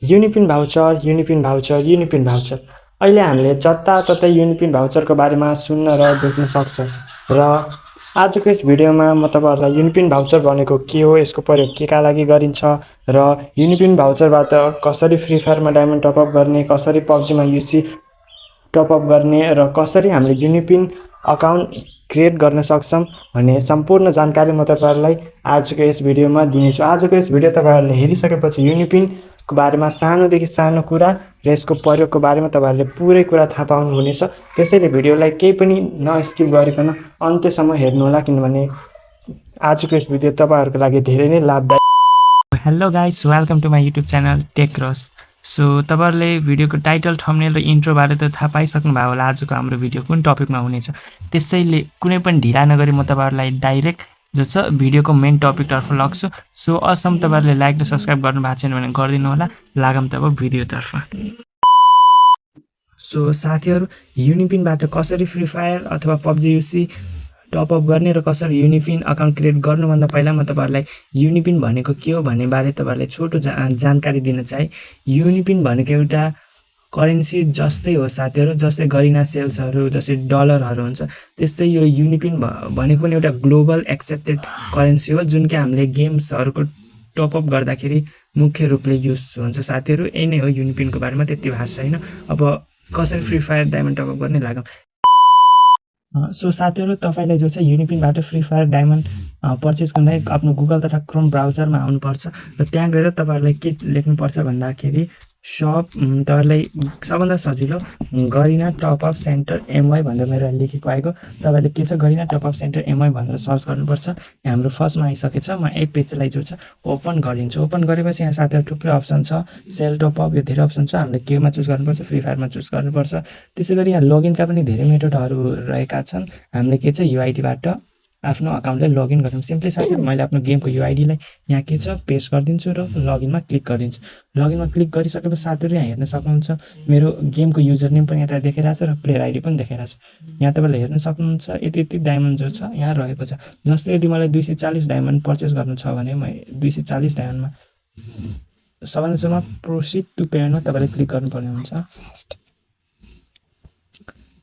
युनिपिन voucher युनिपिन voucher युनिपिन voucher अहिले हामीले जताततै युनिपिन भाउचरको बारेमा सुन्न र देख्न सक्छौँ र आजको यस भिडियोमा म तपाईँहरूलाई युनिपिन भाउचर भनेको के हो, यसको प्रयोग केका लागि गरिन्छ र युनिपिन भाउचरबाट कसरी फ्री फायरमा डायमन्ड टपअप गर्ने, कसरी पब्जीमा युसी टपअप गर्ने र कसरी हामीले युनिपिन अकाउन्ट क्रिएट गर्न सक्छौँ भन्ने सम्पूर्ण जानकारी म तपाईँहरूलाई आजको यस भिडियोमा दिनेछु। आजको यस भिडियो तपाईँहरूले हेरिसकेपछि युनिपिनको बारेमा सानोदेखि सानो कुरा र यसको प्रयोगको बारेमा तपाईँहरूले पुरै कुरा थाहा पाउनुहुनेछ। त्यसैले भिडियोलाई केही पनि नस्किप गरिकन अन्त्यसम्म हेर्नुहोला, किनभने आजको यस भिडियो तपाईँहरूको लागि धेरै नै लाभदायक। Hello guys, welcome to my YouTube channel tech रस। सो तपाईँहरूले भिडियोको टाइटल, थम्बनेल र इन्ट्रोबाट त थाहा पाइसक्नुभयो होला आजको हाम्रो भिडियो कुन टपिकमा हुनेछ। त्यसैले कुनै पनि ढिला नगरी म तपाईँहरूलाई डाइरेक्ट जो छ भिडियोको मेन टपिकतर्फ लग्छु। सो असम तपाईँहरूले लाइक र सब्सक्राइब गर्नुभएको छैन भने गरिदिनु होला। लागौँ तब भिडियोतर्फ। सो साथीहरू, युनिपिनबाट कसरी फ्री फायर अथवा पब्जी युसी टपअप गर्ने र कसरी युनिपिन अकाउन्ट क्रिएट गर्नुभन्दा पहिला म तपाईँहरूलाई युनिपिन भनेको के हो भन्ने बारे तपाईँहरूलाई छोटो जानकारी दिन चाहे। युनिपिन भनेको एउटा करेन्सी जस्तै हो साथीहरू, जस्तै गरीना सेल्सहरू, जस्तै डलरहरू हुन्छ, त्यस्तै यो युनिपिन भनेको पनि एउटा ग्लोबल एक्सेप्टेड करेन्सी हो, जुन कि हामीले गेम्सहरूको टपअप गर्दाखेरि मुख्य रूपले युज हुन्छ साथीहरू। यही नै हो युनिपिनको बारेमा, त्यति भाष छैन। अब कसरी फ्री फायर डायमन्ड टपअप गर्ने लागौँ। सो साथीहरू, तपाईँले जो छ युनिपिनबाट फ्री फायर डायमन्ड पर्चेस गर्न आफ्नो गुगल तथा क्रोम ब्राउजरमा आउनुपर्छ र त्यहाँ गएर तपाईँहरूलाई के लेख्नुपर्छ भन्दाखेरि तपाईँहरूलाई सबभन्दा सजिलो गरीना टपअप सेन्टर एमवाई भनेर मेरो लेखेको आएको। तपाईँले के छ गरीना टपअप सेन्टर एमवाई भनेर सर्च गर्नुपर्छ। यहाँ हाम्रो फर्स्टमा आइसकेछ। म एक पेजलाई जो छ ओपन गरिदिन्छु। ओपन गरेपछि यहाँ साथीहरू थुप्रै अप्सन छ, सेल टपअप, यो धेरै अप्सन छ। हामीले केमा चुज गर्नुपर्छ, फ्री फायरमा चुज गर्नुपर्छ। त्यसै गरी यहाँ लगइनका पनि धेरै मेथडहरू रहेका छन्। हामीले के छ युआइडीबाट आफ्नो अकाउन्टलाई लगइन गर्छौँ। सिम्पली साथीहरू, मैले आफ्नो गेमको युआइडीलाई यहाँ के छ पेस्ट गरिदिन्छु र लगइनमा क्लिक गरिदिन्छु। लगइनमा क्लिक गरिसकेपछि साथीहरू यहाँ हेर्न सक्नुहुन्छ मेरो गेमको युजर नेम पनि यता देखाइरहेको छ र प्लेयर आइडी पनि देखाइरहेको छ। यहाँ तपाईँले हेर्न सक्नुहुन्छ यति यति डायमन्ड जो छ यहाँ रहेको छ। जस्तै यदि मलाई 240 डायमन्ड पर्चेस गर्नु छ भने म 240 डायमन्डमा सबभन्दा सुरुमा प्रोसिड टु पेमेन्टमा तपाईँले क्लिक गर्नुपर्ने हुन्छ।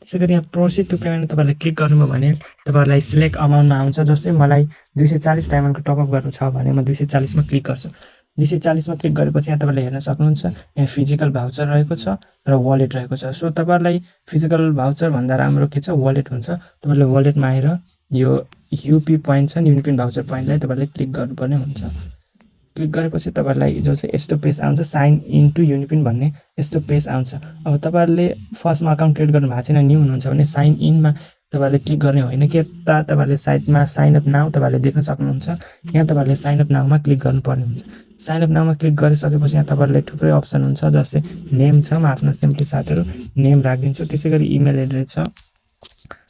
त्यसै गरी यहाँ प्रोसिड टु पेमेन्ट तपाईँले क्लिक गर्नुभयो भने तपाईँहरूलाई सिलेक्ट अमाउन्टमा आउँछ। जस्तै मलाई 240 डायमन्डको टपअप गर्नु छ भने म 240मा क्लिक गर्छु। 240मा क्लिक गरेपछि यहाँ तपाईँले हेर्न सक्नुहुन्छ यहाँ फिजिकल भाउचर रहेको छ र वालेट रहेको छ। सो तपाईँहरूलाई फिजिकल भाउचर भन्दा राम्रो के छ वालेट हुन्छ। तपाईँले वालेटमा आएर यो युपी पोइन्ट छ नि, युनिपिन भाउचर पोइन्टलाई तपाईँले क्लिक गर्नुपर्ने हुन्छ। क्लिक गरेपछि तपाईँहरूलाई जो चाहिँ यस्तो पेज आउँछ, साइन इन टु युनिपिन भन्ने यस्तो पेज आउँछ। अब तपाईँहरूले फर्स्टमा अकाउन्ट क्रिएट गर्नु भएको छैन, न्यू हुनुहुन्छ भने साइन इनमा तपाईँहरूले क्लिक गर्ने होइन कि यता तपाईँहरूले साइडमा साइन अप नाउ तपाईँहरूले देख्न सक्नुहुन्छ। यहाँ तपाईँहरूले साइन अप नाउमा क्लिक गर्नुपर्ने हुन्छ। साइन अप नाउमा क्लिक गरिसकेपछि यहाँ तपाईँहरूले थुप्रै अप्सन हुन्छ। जस्तै नेम छ, म आफ्नो सिम्पली साथीहरू नेम राखिदिन्छु। त्यसै गरी इमेल एड्रेस छ,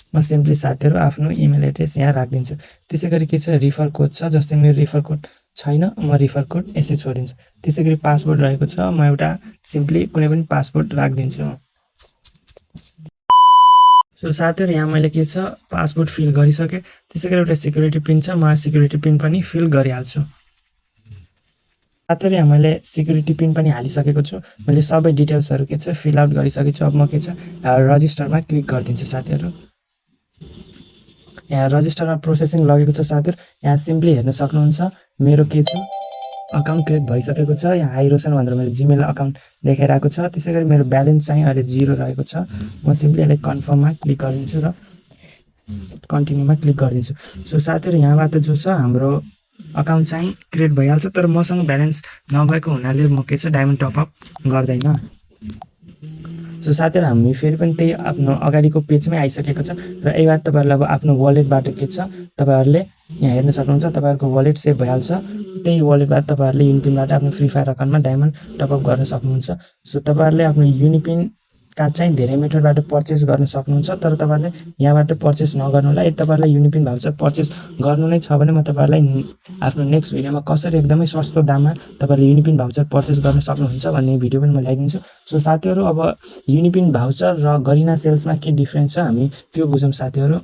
म सिम्पली साथीहरू आफ्नो इमेल एड्रेस यहाँ राखिदिन्छु। त्यसै गरी के छ रिफर कोड छ, जस्तै मेरो रिफर कोड छैन, म रिफर कोड यसै छोडिदिन्छु। त्यसै गरी पासवर्ड रहेको छ, म एउटा सिम्पली कुनै पनि पासवर्ड राखिदिन्छु। सो साथीहरू, यहाँ मैले के छ पासवर्ड फिल गरिसकेँ। त्यसै गरी एउटा सिक्युरिटी पिन छ, म सिक्युरिटी पिन पनि फिल गरिहाल्छु। साथीहरू, यहाँ मैले सिक्युरिटी पिन पनि हालिसकेको छु। मैले सबै डिटेल्सहरू के छ फिल आउट गरिसकेको छु। अब म के छ रजिस्टरमा क्लिक गरिदिन्छु साथीहरू। यहाँ रजिस्टरमा प्रोसेसिङ लगेको छ साथीहरू। यहाँ सिम्पली हेर्न सक्नुहुन्छ मेरो के छ अकाउन्ट क्रिएट भइसकेको छ। यहाँ हाइरोसन भनेर मेरो जिमेल अकाउन्ट देखाइरहेको छ। त्यसै गरी मेरो ब्यालेन्स चाहिँ अहिले 0 रहेको छ। म सिम्पली यसलाई कन्फर्ममा क्लिक गरिदिन्छु र कन्टिन्यूमा क्लिक गरिदिन्छु। सो साथीहरू, यहाँबाट जो छ हाम्रो अकाउन्ट चाहिँ क्रिएट भइहाल्छ। तर मसँग ब्यालेन्स नभएको हुनाले म के छ डायमन्ड टपअप गर्दैन। सो साथीहरू, हामी फेरि पनि त्यही आफ्नो अगाडिको पेजमै आइसकेको छ र यही बात तपाईँहरूलाई अब आफ्नो वालेटबाट के छ तपाईँहरूले यहाँ हेर्न सक्नुहुन्छ। तपाईँहरूको वालेट सेभ भइहाल्छ। त्यही वालेटबाट तपाईँहरूले युनिपिनबाट आफ्नो फ्री फायर अकाउन्टमा डायमन्ड टपअप गर्न सक्नुहुन्छ। सो तपाईँहरूले आफ्नो युनिपिन कार्ड चाहिँ धेरै मेथडबाट पर्चेस गर्न सक्नुहुन्छ। तर तपाईँहरूले यहाँबाट पर्चेस नगर्नुलाई, यदि तपाईँहरूलाई युनिपिन भाउचर पर्चेस गर्नु नै छ भने म तपाईँहरूलाई आफ्नो नेक्स्ट भिडियोमा कसरी एकदमै सस्तो दाममा तपाईँहरूले युनिपिन भाउचर पर्चेस गर्न सक्नुहुन्छ भन्ने भिडियो पनि म ल्याइदिन्छु। सो साथीहरू, अब युनिपिन भाउचर र गरीना सेल्समा के डिफ्रेन्स छ हामी त्यो बुझौँ साथीहरू।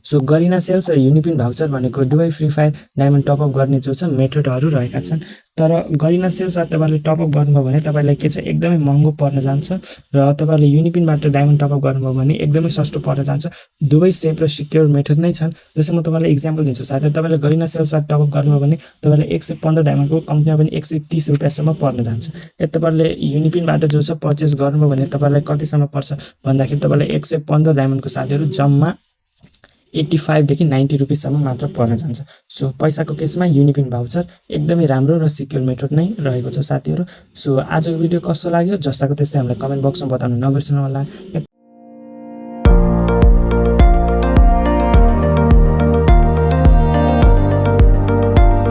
सो गरीना सेल्स र युनिपिन भाउचर भनेको दुवै फ्री फायर डायमन्ड टपअप गर्ने जो छ मेथडहरू रहेका छन्। तर गरीना सेल्समा तपाईँले टपअप गर्नुभयो भने तपाईँलाई के छ एकदमै महँगो पर्न जान्छ र तपाईँले युनिपिनबाट डायमन्ड टपअप गर्नुभयो भने एकदमै सस्तो पर्न जान्छ। दुवै सेफ र सिक्योर मेथड नै छन्। जस्तै म तपाईँलाई इक्जाम्पल दिन्छु, साथै तपाईँले गरीना सेल्सबाट टपअप गर्नुभयो भने तपाईँलाई 115 डायमन्डको कम्तीमा पनि 130 रुपियाँसम्म पर्न जान्छ। यदि तपाईँले युनिपिनबाट जो छ पर्चेस गर्नुभयो भने तपाईँलाई कतिसम्म पर्छ भन्दाखेरि तपाईँलाई 115 डायमन्डको साथीहरू जम्मा 85 देखि 90 रुपियाँसम्म मात्र पर्न जान्छ। सो पैसाको केसमा युनिपिन भाउचर एकदमै राम्रो र सिक्योर मेथड नै रहेको छ साथीहरू। सो आजको भिडियो कस्तो लाग्यो जस्ताको त्यस्तै हामीलाई कमेन्ट बक्समा बताउन नबिर्सनु होला।